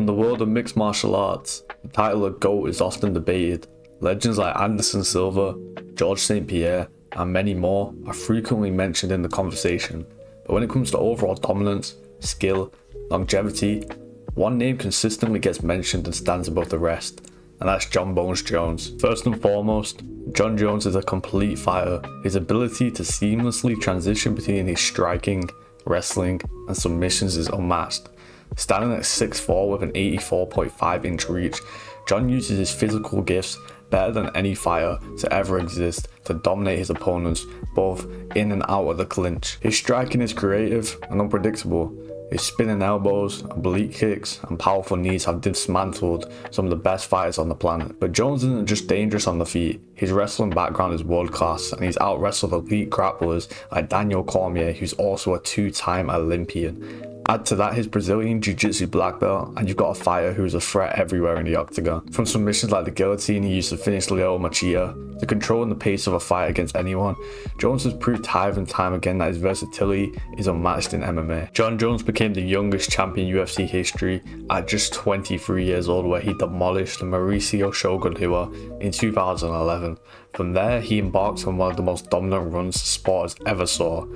the world of mixed martial arts, the title of GOAT is often debated. Legends like Anderson Silva, George St. Pierre, and many more are frequently mentioned in the conversation. But when it comes to overall dominance, skill, longevity, one name consistently gets mentioned and stands above the rest, and that's Jon Jones. First and foremost, Jon Jones is a complete fighter. His ability to seamlessly transition between his striking, wrestling, and submissions is unmatched. Standing at 6'4" with an 84.5-inch reach, Jon uses his physical gifts better than any fighter to ever exist to dominate his opponents both in and out of the clinch. His striking is creative and unpredictable. His spinning elbows, oblique kicks, and powerful knees have dismantled some of the best fighters on the planet. But Jones isn't just dangerous on the feet. His wrestling background is world class, and he's out-wrestled elite grapplers like Daniel Cormier, who's also a two-time Olympian. Add to that his Brazilian Jiu-Jitsu black belt, and you've got a fighter who is a threat everywhere in the octagon. From submissions like the guillotine he used to finish Lyoto Machida, to controlling the pace of a fight against anyone, Jones has proved time and time again that his versatility is unmatched in MMA. Jon Jones became the youngest champion in UFC history at just 23 years old, where he demolished Mauricio Shogun Rua in 2011. From there, he embarked on one of the most dominant runs the sport has ever saw.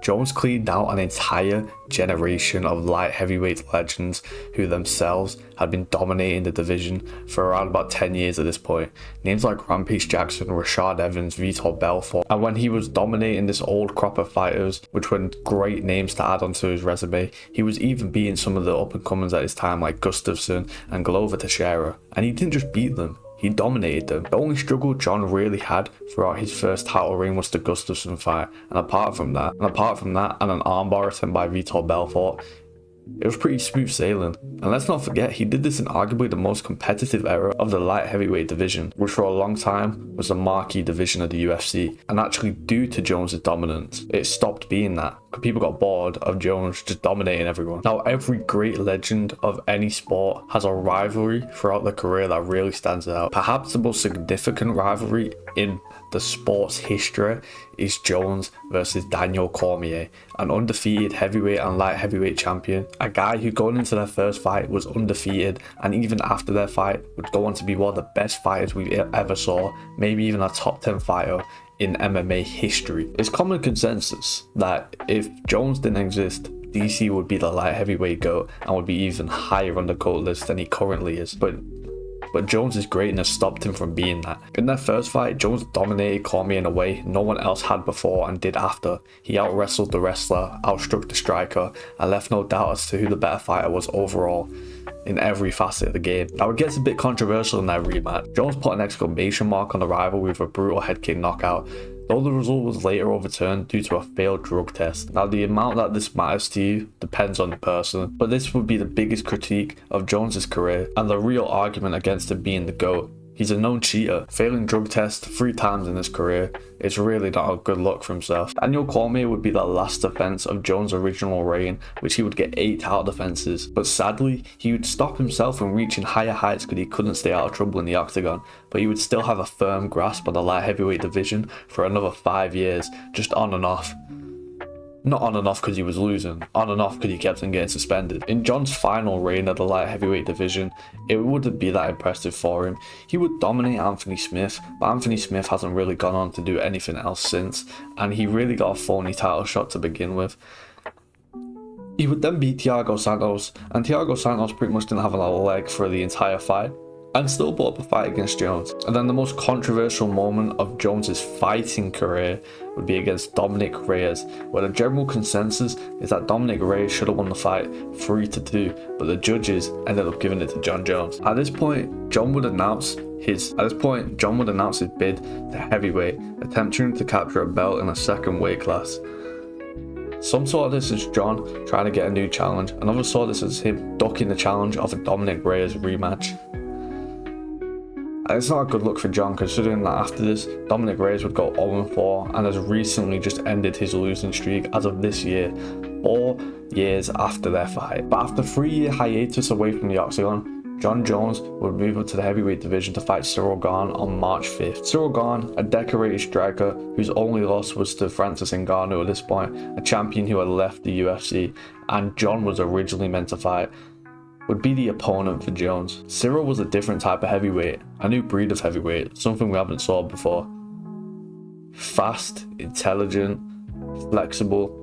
Jones cleaned out an entire generation of light heavyweight legends who themselves had been dominating the division for around about 10 years at this point. Names like Rampage Jackson, Rashad Evans, Vitor Belfort, and when he was dominating this old crop of fighters, which were great names to add onto his resume, he was even beating some of the up-and-comers at his time like Gustafsson and Glover Teixeira, and he didn't just beat them. He dominated them. The only struggle Jon really had throughout his first title reign was the Gustafsson fight, and apart from that and an armbar attempt by Vitor Belfort, it was pretty smooth sailing. And let's not forget, he did this in arguably the most competitive era of the light heavyweight division, which for a long time was the marquee division of the UFC. And actually, due to Jones' dominance, it stopped being that. People got bored of Jones just dominating everyone. Now, every great legend of any sport has a rivalry throughout their career that really stands out. Perhaps the most significant rivalry in the sport's history is Jones versus Daniel Cormier, an undefeated heavyweight and light heavyweight champion, a guy who going into their first fight was undefeated, and even after their fight would go on to be one of the best fighters we ever saw, maybe even a top 10 fighter in MMA history. It's common consensus that if Jones didn't exist, DC would be the light heavyweight GOAT and would be even higher on the GOAT list than he currently is. But Jones' greatness stopped him from being that. In their first fight, Jones dominated Cormier in a way no one else had before and did after. He out-wrestled the wrestler, outstruck the striker, and left no doubt as to who the better fighter was overall in every facet of the game. Now, it gets a bit controversial in their rematch. Jones put an exclamation mark on the rival with a brutal head kick knockout, though the result was later overturned due to a failed drug test. Now, the amount that this matters to you depends on the person, but this would be the biggest critique of Jones' career and the real argument against him being the GOAT. He's a known cheater, failing drug tests 3 times in his career. It's really not a good look for himself. Daniel Cormier would be the last defense of Jones' original reign, which he would get 8 title defenses. But sadly, he would stop himself from reaching higher heights because he couldn't stay out of trouble in the octagon. But he would still have a firm grasp on the light heavyweight division for another 5 years, just on and off. Not on and off because he was losing, on and off because he kept on getting suspended. In Jon's final reign of the light heavyweight division, it wouldn't be that impressive for him. He would dominate Anthony Smith, but Anthony Smith hasn't really gone on to do anything else since, and he really got a phony title shot to begin with. He would then beat Thiago Santos, and Thiago Santos pretty much didn't have a leg for the entire fight, and still put up a fight against Jones. And then the most controversial moment of Jones' fighting career would be against Dominic Reyes, where the general consensus is that Dominic Reyes should have won the fight 3-2, but the judges ended up giving it to Jon Jones. At this point, Jon would announce his bid to heavyweight, attempting to capture a belt in a second weight class. Some saw this as Jon trying to get a new challenge, and others saw this as him ducking the challenge of a Dominic Reyes rematch. And it's not a good look for Jon, considering that after this, Dominic Reyes would go 0-4 and has recently just ended his losing streak as of this year, 4 years after their fight. But after a 3-year hiatus away from the octagon, Jon Jones would move up to the heavyweight division to fight Ciryl Gane on March 5th. Ciryl Gane, a decorated striker whose only loss was to Francis Ngannou at this point, a champion who had left the UFC, and Jon was originally meant to fight. would be the opponent for Jones. Cyril was a different type of heavyweight, a new breed of heavyweight, something we haven't saw before. Fast, intelligent, flexible.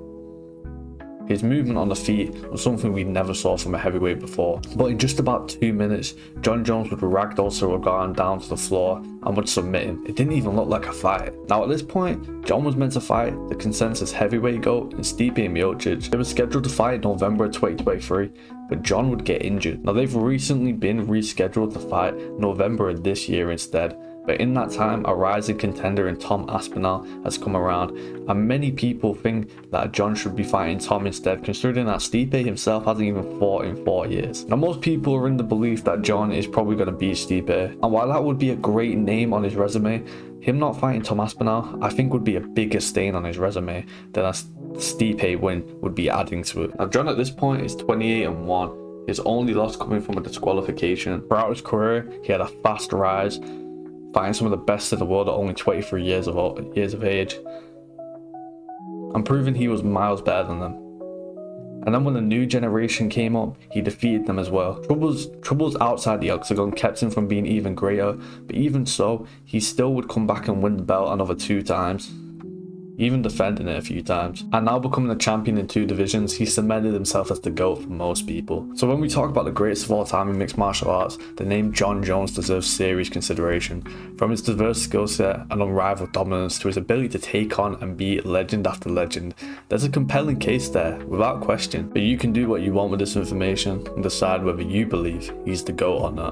His movement on the feet was something we never saw from a heavyweight before. But in just about 2 minutes, Jon Jones would ragdoll Cyril Gane down to the floor and would submit him. It didn't even look like a fight. Now at this point, Jon was meant to fight the consensus heavyweight GOAT in Stipe Miocic. They were scheduled to fight in November 2023, but Jon would get injured. Now they've recently been rescheduled to fight November of this year instead. But in that time, a rising contender in Tom Aspinall has come around, and many people think that Jon should be fighting Tom instead, considering that Stipe himself hasn't even fought in 4 years. Now most people are in the belief that Jon is probably going to beat Stipe, and while that would be a great name on his resume, him not fighting Tom Aspinall I think would be a bigger stain on his resume than a Stipe win would be adding to it. Now Jon at this point is 28-1, his only loss coming from a disqualification. Throughout his career, he had a fast rise, fighting some of the best in the world at only 23 years of age, and proving he was miles better than them. And then when the new generation came up, he defeated them as well. Troubles outside the octagon kept him from being even greater, but even so, he still would come back and win the belt another 2 times, even defending it a few times. And now becoming a champion in 2 divisions, he cemented himself as the GOAT for most people. So when we talk about the greatest of all time in mixed martial arts, the name Jon Jones deserves serious consideration. From his diverse skill set and unrivaled dominance to his ability to take on and beat legend after legend, there's a compelling case there, without question. But you can do what you want with this information and decide whether you believe he's the GOAT or not.